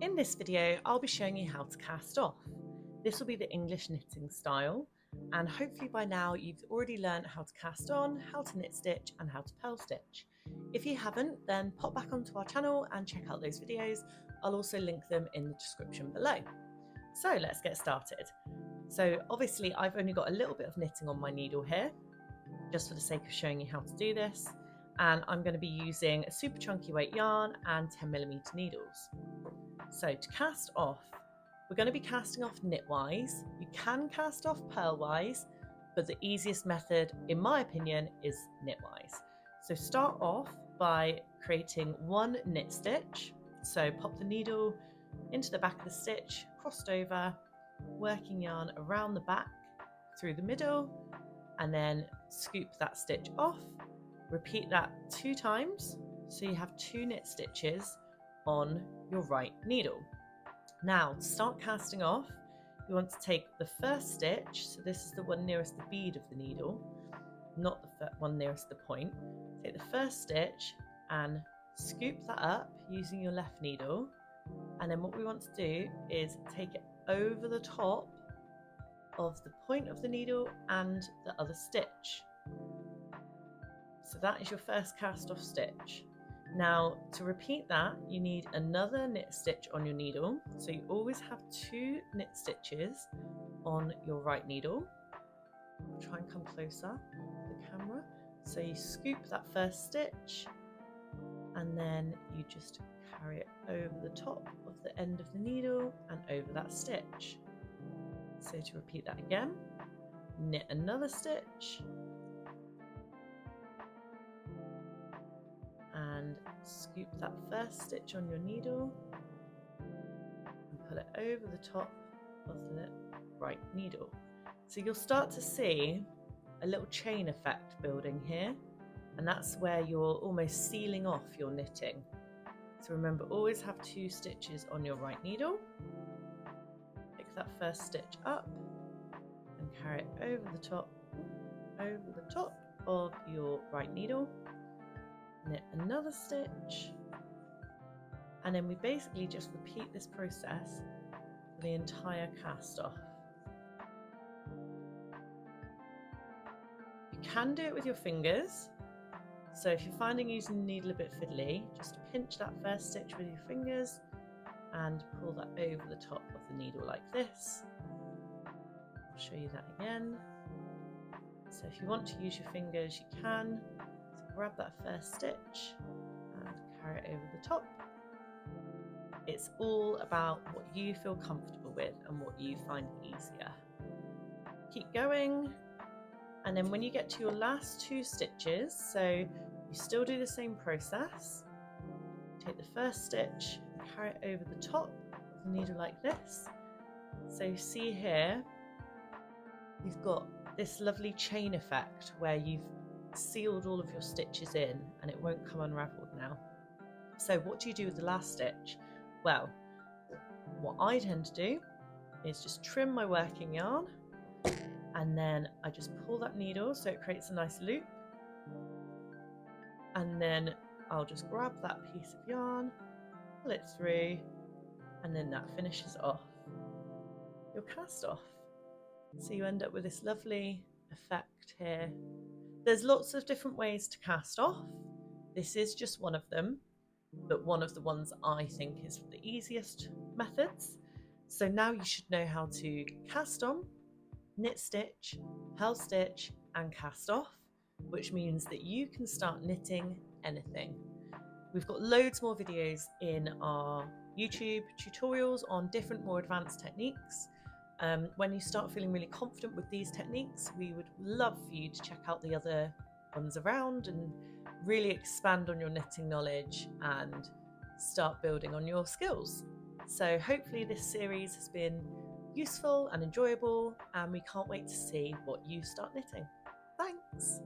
In this video, I'll be showing you how to cast off. This will be the English knitting style, and hopefully by now you've already learned how to cast on, how to knit stitch and how to purl stitch. If you haven't, then pop back onto our channel and check out those videos. I'll also link them in the description below. So let's get started. So obviously I've only got a little bit of knitting on my needle here, just for the sake of showing you how to do this. And I'm going to be using a super chunky weight yarn and 10mm needles. So to cast off, we're going to be casting off knitwise. You can cast off purlwise, but the easiest method, in my opinion, is knitwise. So start off by creating one knit stitch. So pop the needle into the back of the stitch, crossed over, working yarn around the back through the middle, and then scoop that stitch off. Repeat that 2 times, so you have 2 knit stitches on your right needle. Now to start casting off, you want to take the first stitch, so this is the one nearest the bead of the needle, not the one nearest the point. Take the first stitch and scoop that up using your left needle, and then what we want to do is take it over the top of the point of the needle and the other stitch. So that is your first cast off stitch. Now to repeat that, you need another knit stitch on your needle. So you always have 2 knit stitches on your right needle. I'll try and come closer to the camera. So you scoop that first stitch and then you just carry it over the top of the end of the needle and over that stitch. So to repeat that again, knit another stitch and scoop that first stitch on your needle and pull it over the top of the right needle. So you'll start to see a little chain effect building here, and that's where you're almost sealing off your knitting. So remember, always have 2 stitches on your right needle. Pick that first stitch up and carry it over the top of your right needle. Knit another stitch, and then we basically just repeat this process for the entire cast off. You can do it with your fingers, so if you're finding using the needle a bit fiddly, just pinch that first stitch with your fingers and pull that over the top of the needle like this. I'll show you that again. So if you want to use your fingers, you can. Grab that first stitch and carry it over the top. It's all about what you feel comfortable with and what you find easier. Keep going, and then when you get to your last 2 stitches, so you still do the same process, take the first stitch and carry it over the top of the needle like this. So you see here, you've got this lovely chain effect where you've sealed all of your stitches in and it won't come unraveled now. So what do you do with the last stitch? Well, what I tend to do is just trim my working yarn, and then I just pull that needle so it creates a nice loop, and then I'll just grab that piece of yarn, pull it through, and then that finishes off your cast off. So you end up with this lovely effect here. There's lots of different ways to cast off. This is just one of them, but one of the ones I think is the easiest methods. So now you should know how to cast on, knit stitch, purl stitch, and cast off, which means that you can start knitting anything. We've got loads more videos in our YouTube tutorials on different more advanced techniques. When you start feeling really confident with these techniques, we would love for you to check out the other ones around and really expand on your knitting knowledge and start building on your skills. So hopefully this series has been useful and enjoyable, and we can't wait to see what you start knitting. Thanks!